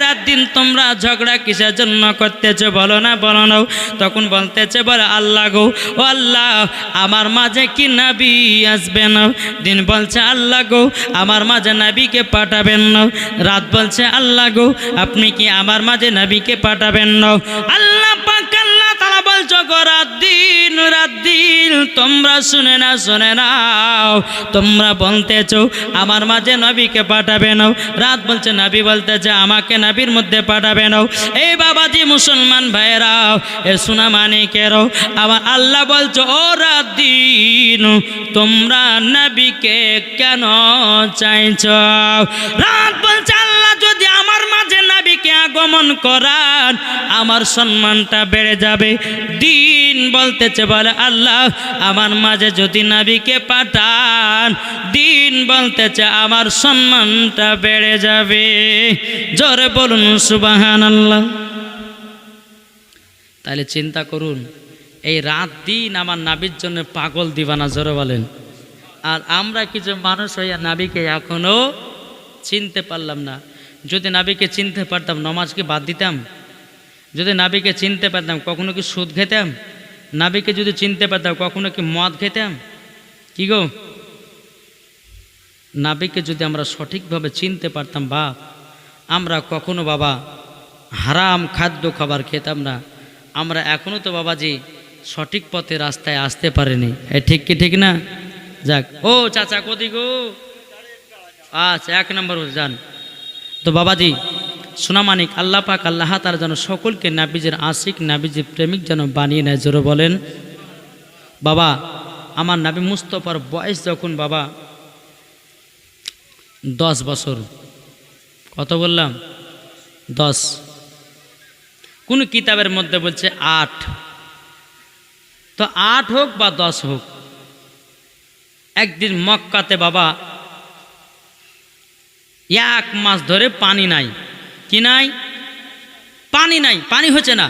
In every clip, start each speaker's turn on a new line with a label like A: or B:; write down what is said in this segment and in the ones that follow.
A: রাত দিন তোমরা ঝগড়া কিসের জন্য করতেছো বলো না? তখন বলতেছে বলে আল্লাহ গো, ও আল্লাহ আমার মাঝে কি নবী আসবে না? দিন বলছে আল্লাহ গো আমার মাঝে নবীকে পাঠাবেন না। রাত বলছে আল্লাহ গো আপনি কি আমার মাঝে নবীকে পাঠাবেন না? আল্লাহ পাক আল্লাহ তাআলা বলছো গো রাত দিন তোমরা শুনে নাও, তোমরা বলতেছো আমার মাঝে নবীকে পাঠাবে না। রাত বলছে নবী বলতেছে আমাকে নবীর মধ্যে পাঠাবে না। এই বাবাজি মুসলমান ভাইরাও, এ সোনা মানিকেরও, আমার আল্লাহ বলছো ও রাত দিন তোমরা নবীকে কেন চাইছো? রাত বলছে আল্লাহ যদি আমার মাঝে নবীকে আগমন করান আমার সম্মানটা বেড়ে যাবে। দিন বলতেছে বলে আল্লাহ আমার মাঝে যদি নবীকে পাঠান, দিন বলতেছে আমার সম্মানটা বেড়ে যাবে। জোরে বলুন সুবহানাল্লাহ। তাহলে চিন্তা করুন, এই রাত দিন আমার নবীর জন্য পাগল দিবানা, জোরে বলেন। আর আমরা কিছু মানুষ হইয়া নবীকে এখনো চিনতে পারলাম না। যদি নবীকে চিনতে পারতাম নামাজকে বাদ দিতাম? যদি নবীকে চিনতে পারতাম কখনো কি সুদ খেতাম? নবীকে যদি চিনতে পারতাম কখনো কি মদ খেতাম? কি গো, নবীকে যদি আমরা সঠিকভাবে চিনতে পারতাম বাপ, আমরা কখনো বাবা হারাম খাদ্য খাবার খেতাম না। আমরা এখনও তো বাবাজি সঠিক পথে রাস্তায় আসতে পারিনি। এ ঠিক কি ঠিক না? যাক, ও চাচা কোদি গো, আচ্ছা 1 নম্বর যান। তো বাবাজি সোনামানিক আল্লাহ পাক আল্লাহ তাআলা যেন সকলকে নাবিজের আশিক নাবিজের প্রেমিক যেন বানিয়ে নেয়, জোরে বলেন। বাবা আমার নবী মুস্তাফার বয়স যখন বাবা 10 বছর, কত বললাম? 10। কোন কিতাবের মধ্যে বলছে 8। তো 8 হোক বা 10 হোক, একদিন মক্কাতে বাবা 1 মাস ধরে পানি নাই। কি নাই? পানি নাই, পানি হচ্ছে না।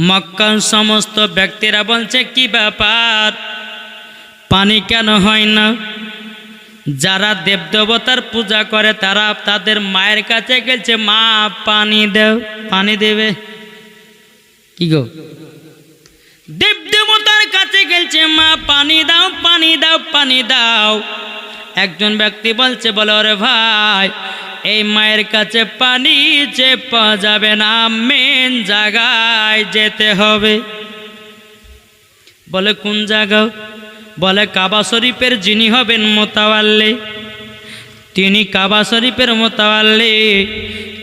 A: মক্কার সমস্ত ব্যক্তিরা বলছে কি ব্যাপার, পানি কেন হয় না? যারা দেবদেবতার পূজা করে তারা তাদের মায়ের কাছে গেছে, মা পানি দাও। পানি দেবে কি গো? দেবদেবতার কাছে গেছে, মা পানি দাও, পানি দাও, পানি দাও। একজন ব্যক্তি বলছে বলে ওরে ভাই এই মায়ের কাছে পানি যে পাওয়া যাবে না, মেন জায়গায় যেতে হবে। বলে কোন জায়গা? বলে কাবা শরীফের যিনি হবেন মোতাওয়াল্লি, তিনি কাবা শরীফের মোতাওয়াল্লি,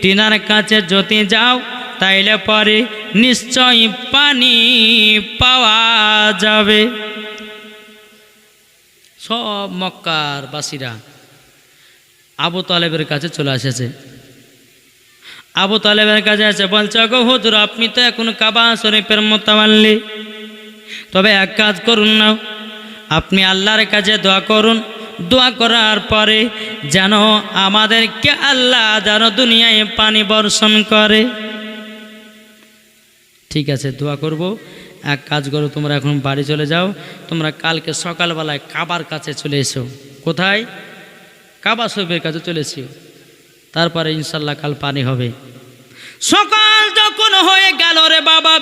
A: তিনার কাছে যদি যাও তাইলে পরে নিশ্চয়ই পানি পাওয়া যাবে। সব মক্কার বাসীরা আবু তালেবের কাছে চলে এসেছে। আবু তালেবের কাছে এসে বলছে গো হুজুর আপনি তো এখন কাবা শরীফের মোতাওয়াল্লি, তবে এক কাজ করুন না, আপনি আল্লাহর কাছে দোয়া করুন। দোয়া করার পরে যেন আমাদেরকে আল্লাহ যেন দুনিয়ায় পানি বর্ষণ করে। ঠিক আছে দোয়া করব। এক কাজ করো, তোমরা এখন বাড়ি চলে যাও, তোমরা কালকে সকালবেলায় কাবার কাছে চলে এসো। কোথায়? কাবা শরীফের কাছে চলে এসো, তারপরে ইনশাল্লাহ কাল পানি হবে। সকাল যখন হয়ে গেল রে বাবা,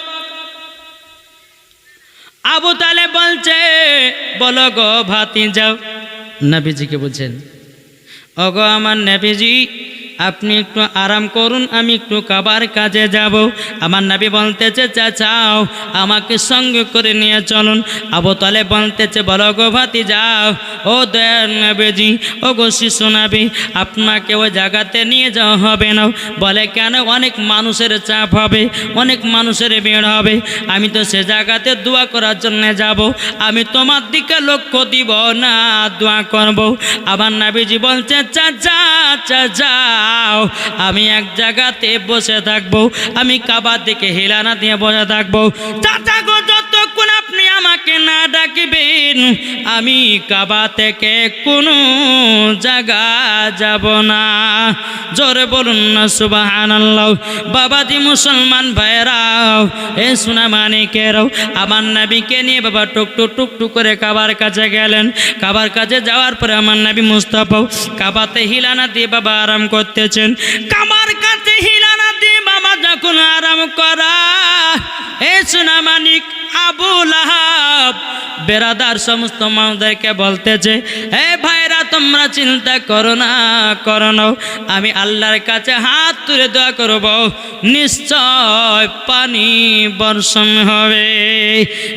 A: আবু তালেব বলছে বলো গো ভাতিজা, নবীজিকে বলছেন ওগো আমার নবীজি আপনি একটু আরাম করুন, আমি একটু কাবার কাজে যাব। আমার নবী বলতেছে চাচাও আমাকে সঙ্গে করে নিয়ে চলুন। আবু তালেব বলতেছে বলো গো ভাতিজাও, ও দয়ার নবীজি, ও গো শিশু নবী, আপনাকে ওই জায়গাতে নিয়ে যাওয়া হবে না। বলে কেন? অনেক মানুষের চাপ হবে, অনেক মানুষের ভিড় হবে, আমি তো সে জায়গাতে দোয়া করার জন্য যাব, আমি তোমার দিকে লক্ষ্য দিব না, দোয়া করব। আমার নবীজি বলছে চাচা চাচা আমি এক জায়গাতে বসে থাকবো, আমি কাবার দিকে হেলানা দিয়ে বসে থাকবো। চাচা গো যতক্ষণ আপনি আমাকে আমাকে না ডাকবেন আমি কাবা থেকে কোনো জায়গা যাব না। জোরে বলুন না সুবহানাল্লাহ। বাবাজি মুসলমান ভাইরাও, এ সোনা মানিকেরাও, আমার নবীকে নিয়ে বাবা টুকটুক টুকটুক করে কাবার কাছে গেলেন। কাবার কাছে যাওয়ার পরে আমার নবী মুস্তাফা কাবাতে হিলানা দিয়ে বাবা আরাম করতেছেন। কাবার কাছে হিলানা দিয়ে বাবা যখন আরাম করা, এ সোনা মানিক আবু লাহাব বেরাদার সমস্ত মানুষদেরকে বলতেছে, হে ভাইরা তোমরা চিন্তা করো না, আমি আল্লাহর কাছে হাত তুলে দোয়া করব, নিশ্চয় পানি বর্ষণ হবে।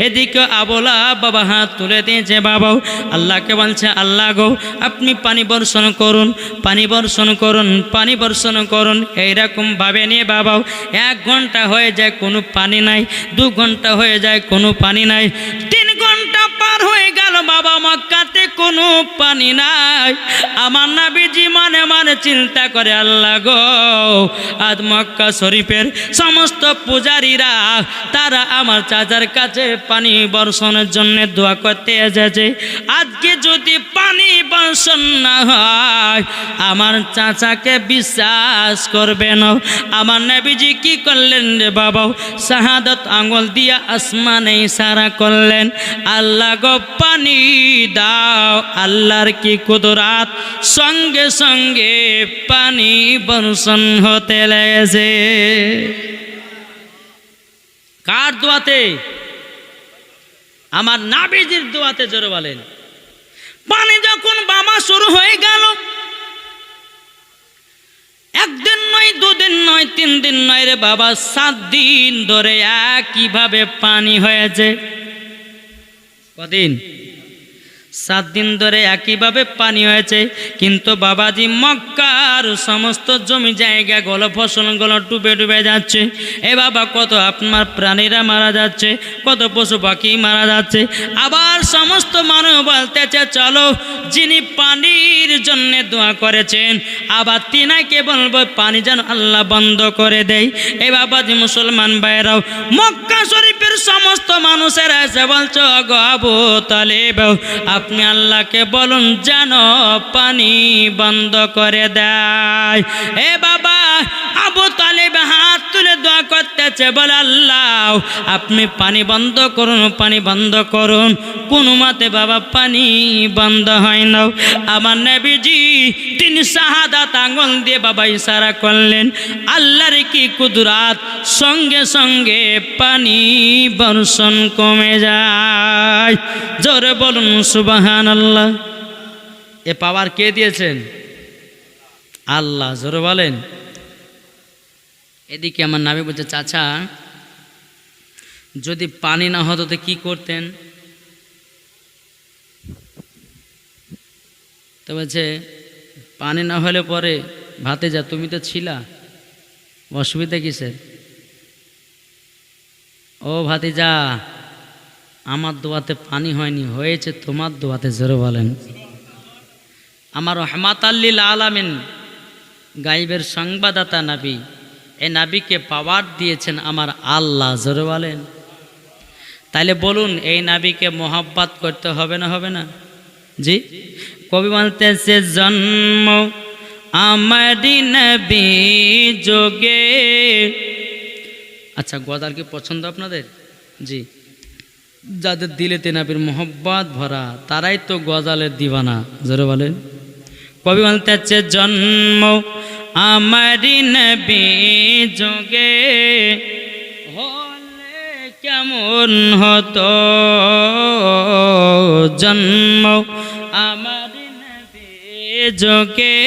A: এদিকে আবু লাহাব বাবা হাত তুলে দিয়েছে, বাবাও আল্লাহকে বলছে, আল্লাহ গো আপনি পানি বর্ষণ করুন, পানি বর্ষণ করুন, পানি বর্ষণ করুন। এইরকম ভাবে নিয়ে বাবাও 1 ঘন্টা হয়ে যায় কোনো পানি নাই, 2 ঘন্টা হয়ে যায় কোনো পানি নাই, 3 ঘন্টা পার হয়ে গেল বাবা, মক্কাতে কোনো পানি নাই। আমার নবীজি মনে মনে চিন্তা করে, আল্লাহ গো আজ মক্কা শরীফের সমস্ত পূজারীরা তারা আমার চাচার কাছে পানি বর্ষণের জন্য দোয়া করতে এসেছে, আজকে যদি পানি বর্ষণ না হয় আমার চাচাকে বিশ্বাস করবে না। আমার নবীজি কি করলেন রে বাবা, শাহাদাত আঙ্গুল দিয়া আসমানে ইশারা করলেন, আল্লাহ গো পানি দাও। আল্লাহর কি কুদরত, সঙ্গে সঙ্গে পানি বর্ষণ হতে লেগেছে। কার দোয়াতে? আমার নবীজির দোয়াতে। জোরে বলেন। পানি যখন বাবা শুরু হয়ে গেল, 1 দিন নয়, 2 দিন নয়, 3 দিন নয় রে বাবা, 7 দিন ধরে একইভাবে পানি হয়েছে। কদিন? 7 দিন ধরে একইভাবে পানি হয়েছে। কিন্তু বাবাজি মক্কার সমস্ত জমি জায়গাগুলো, ফসলগুলো ডুবে ডুবে যাচ্ছে। এ বাবা কত আপনার প্রাণীরা মারা যাচ্ছে, কত পশু পাখি মারা যাচ্ছে। আবার সমস্ত মানুষ বলতেছে, চলো যিনি পানির জন্য দোয়া করেছেন আবার তিনাকে বলবো পানি যেন আল্লাহ বন্ধ করে দেয়। এ বাবাজি মুসলমান ভাইরাও, মক্কা শরীফের সমস্ত মানুষেরা এসে বলছো, গো আবু তালেব আপনি আল্লাহকে বলুন যেন পানি বন্ধ করে দেয়। এ বাবা আবু তালেব হাত তুলে দোয়া করতেছে, বলে আল্লাহ আপনি পানি বন্ধ করুন, পানি বন্ধ করুন। কোনো মতে বাবা পানি বন্ধ হয় না। আমার নবীজি তিনি শাহাদাত আঙ্গুল দিয়ে বাবা ইশারা করলেন, আল্লাহর কি কুদরত, সঙ্গে সঙ্গে পানি বর্ষণ কমে যায়। জোরে বলুন সুবহানাল্লাহ। এ পাওয়ার কে দিয়েছেন? আল্লাহ। জোরে বলেন। এদিকে আমার নবী বলছে, চাচা যদি পানি না হতো তো কি করতেন? তো বলছে, পানি না হলে পরে ভাতিজা তুমি তো ছিলা, অসুবিধা কিসের? ও ভাতিজা আমার দোয়াতে পানি হয়নি, হয়েছে তোমার দোয়াতে। জোরে বলেন। আমার রহমাত লিল আলামিন গাইবের সংবাদদাতা নবী, এই নবীকে পাওয়ার দিয়েছেন আমার আল্লাহ। জোরে বলেন। তাইলে বলুন এই নবীকে মোহাব্বত করতে হবে না, হবে না? জি। কবি বলতেছে, জন্ম আমারি নবী যোগে। আচ্ছা গজাল কি পছন্দ আপনাদের? জি। যাদের দিলেতে নবীর মোহব্বত ভরা তারাই তো গজালের দিওয়ানা। জোরে বলেন। কবি বলতেছে, জন্ম আমারি নবী যোগে হলে কেমন হতো, জন্ম আমারি নবী যোগে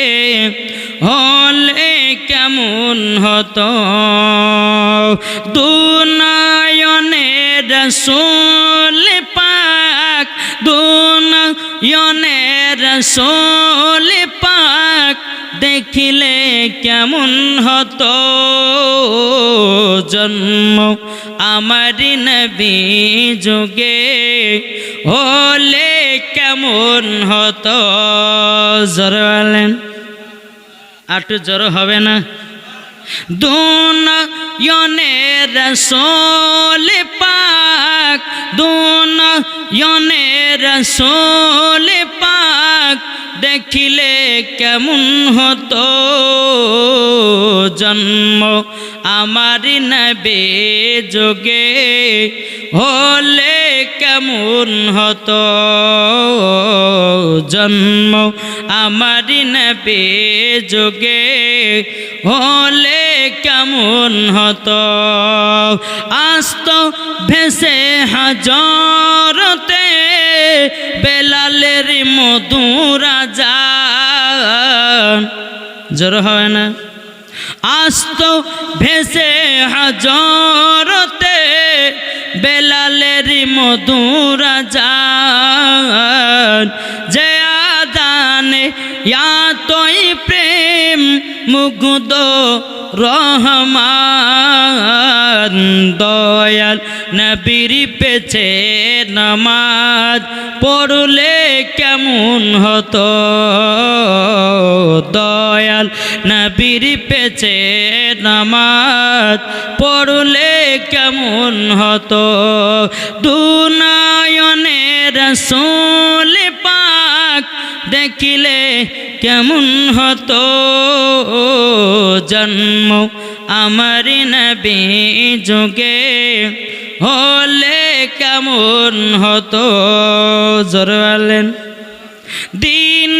A: হলে কেমন হতো, দুনয়নে রাসূল পাক, দুনয়নে রাসূল পাক দেখিলে কেমন হতো, জন্ম আমারি নবী যুগে হলে কেমন হতো। জোরে বলেন। একটু জোরে হবে না? দুনয়নে রাসূল পাক, নয়নে রাসূল পাক দেখিলে কেমন হতো জন্ম আমার নবী যোগে হলে কেমন হতো জন্ম আমার নবী যোগে হলে কেমন হতো আস্ত ভেসে হাজরতে বেলালের মধুর আযান জোর হয় না আস্ত ভেসে হাজরতে বেলালের মধুর আযান যে আযানে এতই প্রেম মুগ্ধ রহমান দয়াল নবীর পেছে নামাজ পড়লে কেমন হতো দয়াল নবীর পেছে নামাজ পড়লে কেমন হতো দুনয়নে রাসূল পাক দেখিলে কেমন হতো জন্ম আমার নবী যুগে হলে কেমন হতো জোরালেন দিন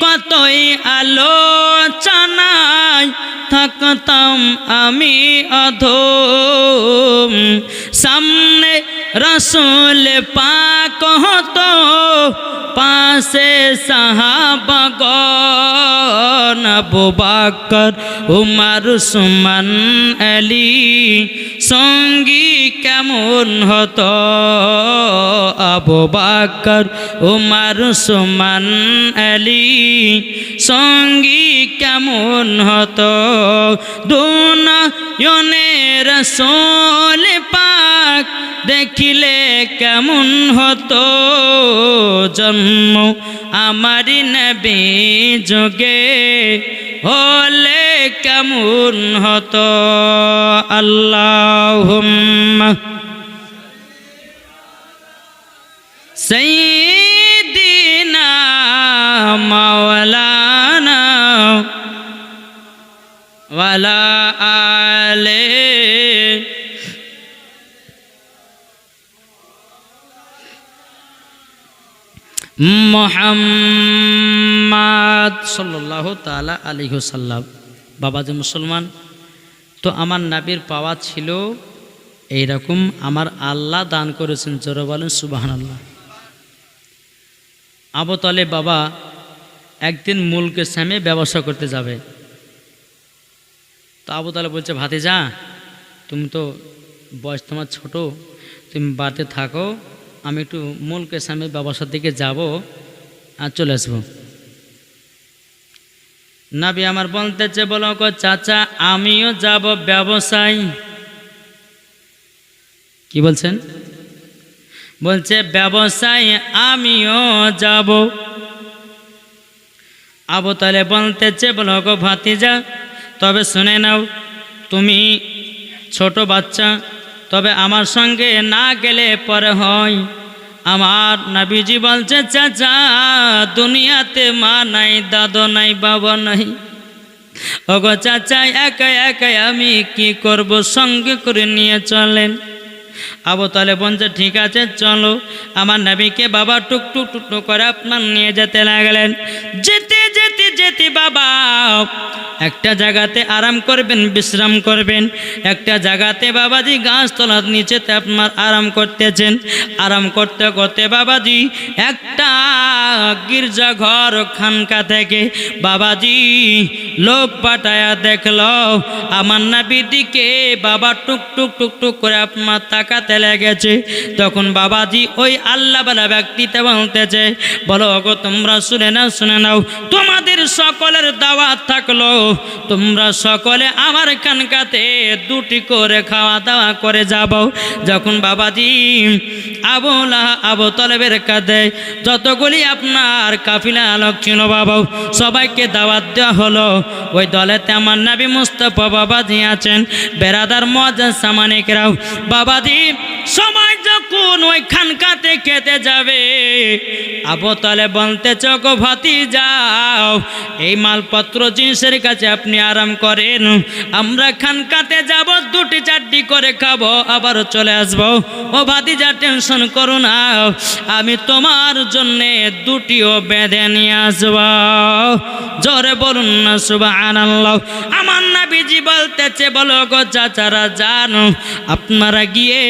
A: কতই আলোচনায় থাকতাম আমি অধম সামনে রাসূল পাক হতো পাশে সাহাবাগণ আবু বকর উমর উসমান আলী সঙ্গী কেমন হতো আবু বকর উমর উসমান আলী সঙ্গী কেমন হতো দুনয়নে রাসূল পাক দেখিলে কেমন হতো জন্ম আমার নবী যুগে হলে কেমন হতো আল্লাহুম্মা সাইয়্যিদিনা মাওলানা ওয়ালা আলে মুহাম্মদ সাল্লাল্লাহু তাআলা আলাইহি ওয়াসাল্লাম। বাবাজি মুসলমান, তো আমার নবীর পাওয়া ছিল এইরকম, আমার আল্লাহ দান করেছেন। জোরে বলেন সুবহানাল্লাহ। আবু তালেব বাবা একদিন মুলকে সামে ব্যবসা করতে যাবে। তো আবু তালেব বলছে, ভাতিজা তুমি তো বয়স তোমার ছোট, তুমি বাড়িতে থাকো, আমি একটু মুলকে সামে ব্যবসার দিকে যাব আর চলে আসবো। নবী আমার বলতেছে, বলো গো চাচা আমিও যাব ব্যবসায়। কি বলছেন? বলছে ব্যবসায় আমিও যাব। আবু তালেব বলতেছে, বলো গো ভাতিজা তবে শুনে নাও, তুমি ছোট বাচ্চা, তবে আমার সঙ্গে না গেলে পরে হয়। আমার নবীজি বলছে, চাচা দুনিয়াতে মা নাই, দাদু নাই, বাবা নাই, ওগো চাচা একা একা আমি কি করব, সঙ্গে করে নিয়ে চলেন। আবু তালেব বলছে, ঠিক আছে চলো। আমার নবীকে বাবা টুকটুক টুকটুক করে আপনার নিয়ে যেতে লাগলেন। যেতে যেতে যেতে বাবা একটা জায়গাতে আরাম করবেন, বিশ্রাম করবেন। একটা জায়গাতে বাবাজি গাছতলার নিচেতে আপনার আরাম করতেছেন। আরাম করতে করতে বাবাজি একটা গির্জা ঘর খানকা থেকে বাবাজি লোক পাঠায়া দেখলো আমার নবীর দিকে বাবা টুকটুক টুকটুক করে আপনার তাকাতে লেগেছে। তখন বাবাজি ওই আল্লাহওয়ালা ব্যক্তিতে বলতেছে, বলো গো তোমরা শুনে নাও, শুনে নাও, তোমাদের সকলের দাওয়াত থাকলো, তোমরা সকলে আমার খানকাতে দুটি করে খাওয়া দাওয়া করে যাব। যখন বাবাজি আবু তালেবের কাঁধে যতগুলি আপনার কাফিলা লোক ছিল বাবা, সবাইকে দাওয়াত দেওয়া হলো। ওই দলেতে আমার নবী মুস্তাফা বাবাজি আছেন, বেরাদার মুআজ্জাজ সামানিকরাও। বাবাজি সময় যখন ওই খানকাতে খেতে যাবে, আবু তালেব বলতেছে গো ভাতিজাও, এই মালপত্র জিনিসের কাছে আপনি আরাম করেন, আমরা খানকাতে যাব, 2-4টি করে খাবো, আবারও চলে আসবো। ও ভাতিজা টেনশন করো না, আমি তোমার জন্যে 2টিও বেঁধে নিয়ে আসবো। জোরে বলুন না সুবহানাল্লাহ। আমার নবীজি বলতেছে বলো গো চাচারা যান, আপনারা গিয়ে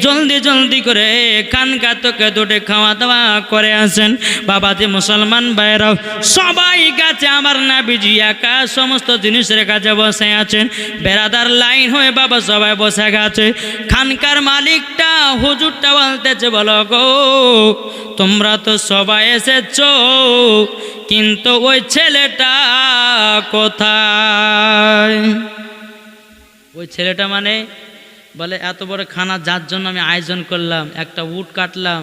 A: জলদি জলদি করে খানকা তোকে 2টি খাওয়া দাওয়া করে আসেন। বাবাজি মুসলমান ভাইরাও সবাই গেছে, আমার নবীজি একা সমস্ত জিনিসের কাছে বসে আছেন। বেরাদার লাইন হয়ে বাবা সবাই বসে গেছে। খানকার মালিকটা হুজুরটা বলতেছে বলো গো তোমরা তো সবাই এসেছো, কিন্তু ওই ছেলেটা কোথায়? ওই ছেলেটা মানে বলে এত বড় খানা যার জন্য আমি আয়োজন করলাম, একটা উট কাটলাম,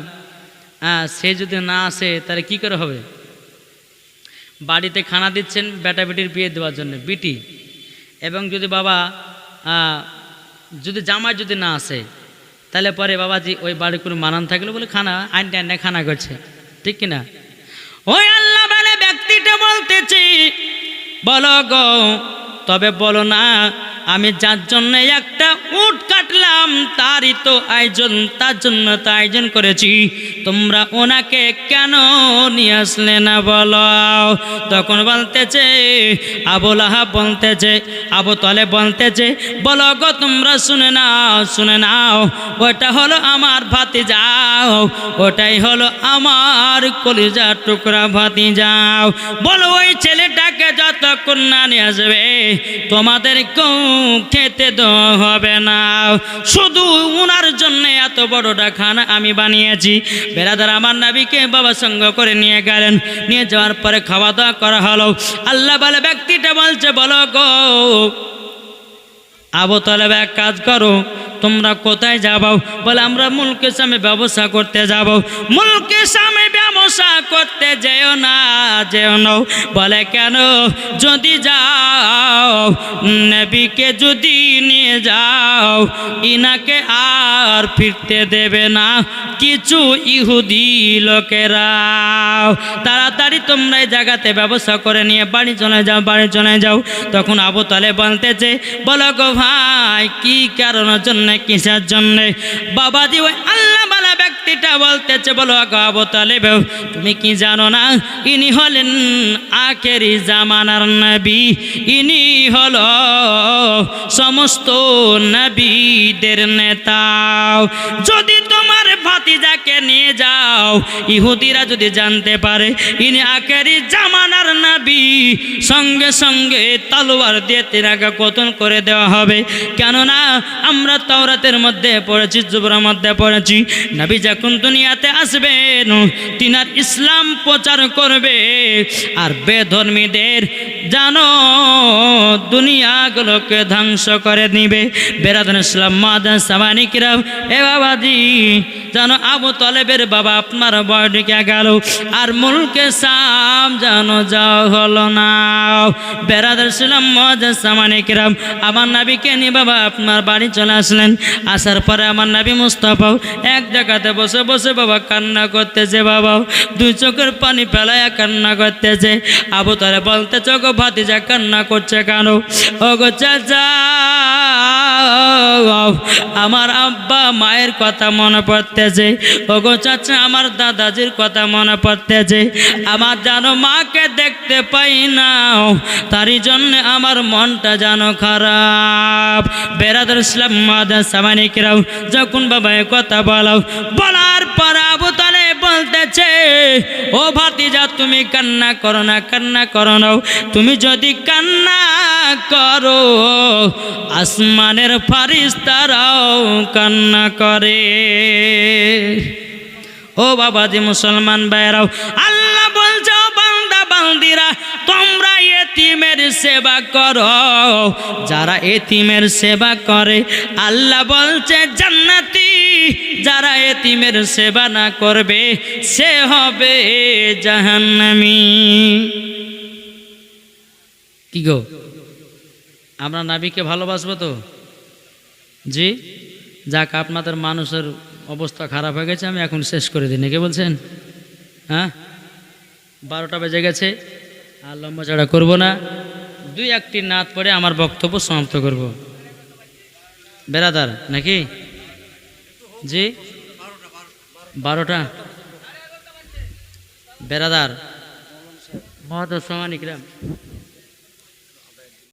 A: সে যদি না আসে তাহলে কি করে হবে? বাড়িতে খানা দিচ্ছেন বেটা বেটির বিয়ে দেওয়ার জন্য বিটি, এবং যদি বাবা যদি জামাই যদি না আসে তাহলে পরে বাবাজি ওই বাড়ির কোনো মানান থাকলে বলে খানা আইনটা খানা করছে, ঠিক কিনা? ওই আল্লাহ বলে ব্যক্তিটা বলতেছি বলো গো তবে বলো না আমি যার জন্য একটা উট কাটলাম তারই তো আয়োজন, তার জন্য তো আয়োজন করেছি, তোমরা ওনাকে কেন নিয়ে আসলে না বলো? তখন বলতেছে আবু লাহাব বলতেছে, আবু তালেব বলতেছে বলো গো তোমরা শুনে নাও, ওটা হলো আমার ভাতিজাও, ওটাই হলো আমার কলিজা টুকরা ভাতিজাও। বলো ওই ছেলেটাকে যতক্ষণ না নিয়ে আসবে তোমাদের খেতে দেওয়া হবে না, শুধু উনার জন্য এত বড়টা খানা আমি বানিয়েছি। বেরাদার আমার নবীকে বাবা সঙ্গ করে নিয়ে গেলেন, নিয়ে যাওয়ার পরে খাওয়া দাওয়া করা হলো। আল্লাহ বলে ব্যক্তিটা বলছে বলো গো আবু তালেব এক কাজ করো, তোমরা কোথায় যাবো? বলে আমরা মুলকের সামনে ব্যবসা করতে যাব। মুলকের সামনে ব্যবসা করতে যেও না। বলে কেন? যদি যাও নবীকে যদি নিয়ে যাও ইনাকে আর ফিরতে দেবে না কিছু ইহুদি লোকেরা। তাড়াতাড়ি তোমরা এই জায়গাতে ব্যবসা করে নিয়ে বাড়ি চলে যাও। তখন আবু তালেব বলতেছে বলো গো ভাই কি কারণের জন্য, কিসের জন্য? বাবাজি ওই আল্লাহ বালা ব্যক্তিটা বলতেছে বলো গো আবু তালেব তুমি কি জানো না ইনি হলেন আখেরি জামানার নবী, ইনি হলো সমস্ত নবীদের নেতা। যদি তোমার ভাতিজাকে নিয়ে যাও ইহুদিরা যদি জানতে পারে ইনি আখেরি জামানার নবী, সঙ্গে সঙ্গে তলোয়ার দিয়ে তিনাকে কতল করে দেওয়া হবে। কেননা আমরা তাওরাতের মধ্যে পড়েছি, জুবুরের মধ্যে পড়েছি নবী যখন দুনিয়াতে আসবেন তিনার ইসলাম প্রচার করবে আর বেধর্মীদের জানো দুনিয়াগুলোকে ধ্বংস করে দিবে। বেরাদান ইসলাম মাদান সামানিকরা এ বাবাজি জানো আবু তালেবের বাবা আপনার বয়সে গেল আর মুলকে সাম জানো যাও হলো না। বেরাদান ইসলাম মাদান সামানিকরা আমার নবীকে নিয়ে বাবা আপনার বাড়ি চলে আসলেন। আসার পরে আমার নবী মুস্তাফা এক জায়গাতে বসে বসে বাবা কান্না করতেছে, বাবা 2 চোখের পানি ফেলায়া কান্না করতেছে। আবু তালেব বলতেছে গো ভাতিজা কান্না করছে কেন? ও গো চাচা আমার আব্বা মায়ের কথা মনে পড়তেছে, ও গো চাচা আমার দাদাজির কথা মনে পড়তেছে, আমার জানো মাকে দেখতে পাই না তারই জন্য আমার মনটা জানো খারাপ। বেরাদার ইসলাম মাদান সামানিকরাও যখন বাবা কথা বলার পর আবু তালেব বলতেছে ও ভাতিজা তুমি কান্না করো না, তুমি যদি কান্না করো আসমানের ফারিস্তারাও কান্না করে। ও বাবাজি মুসলমান ভাইরাও আল্লাহ বলছে বান্দা বান্দিরা তোমরা এতিমের সেবা করো, যারা এতিমের সেবা করে আল্লাহ বলছে জান্নাতি, যারা এতিমের সেবা না করবে সে হবে জাহান্নামী। কি গো আমরা নবীকে ভালোবাসবো তো? জি যাক আপনাদের মানুষের অবস্থা খারাপ হয়ে গেছে, আমি এখন শেষ করে দিই নাকি বলছেন? হ্যাঁ, 12টা বেজে গেছে, আর লম্বা চড়া করবো না। 2-1টি নাত পড়ে আমার বক্তব্য সমাপ্ত করব। বেরাদার নাকি? জি, 12টা বেরাদার মহাদর সমানিকরাম।